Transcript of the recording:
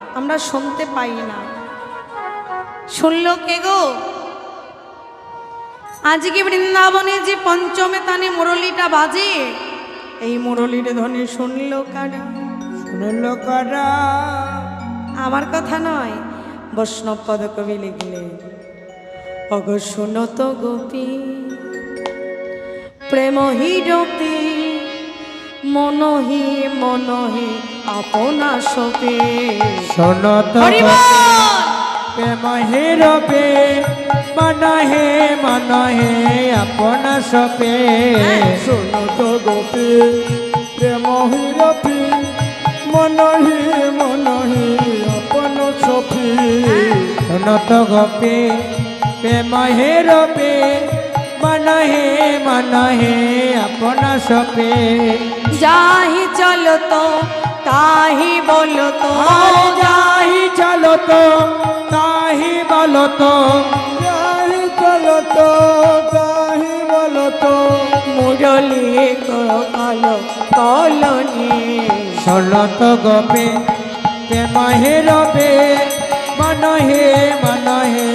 আমরা শুনতে পাই না। শুনলো কে গো? আজকে বৃন্দাবনে যে পঞ্চমে তানে মুরলিটা বাজে, এই মুরলির ধ্বনি শুনলো কারা? শুনলো কারা? আমার কথা নয়, বৈষ্ণব পদ কবি লিখলেন, অগো শুনো তো গোপী প্রেম হিরপি মনহি মনহি আপনা সপে। শোনো তো প্রেম হিরপে মনহে মনহে আপনা সপে। শোনো তো গোপী প্রেম হিরপি মনহি মনহি আপন সপি। শোনো তো গোপী প্রেম হিরপি মনহে মনহে আপনা সপে। যাহি চলো তো তাহি বলো তো, যাহি চলো তো তাহি বলো তো, যাহি চলো তো তাহি বলো তো। মুরলি কালো কলনি। শোনো তো গোপে প্রেম হিরবে মনহে মনহে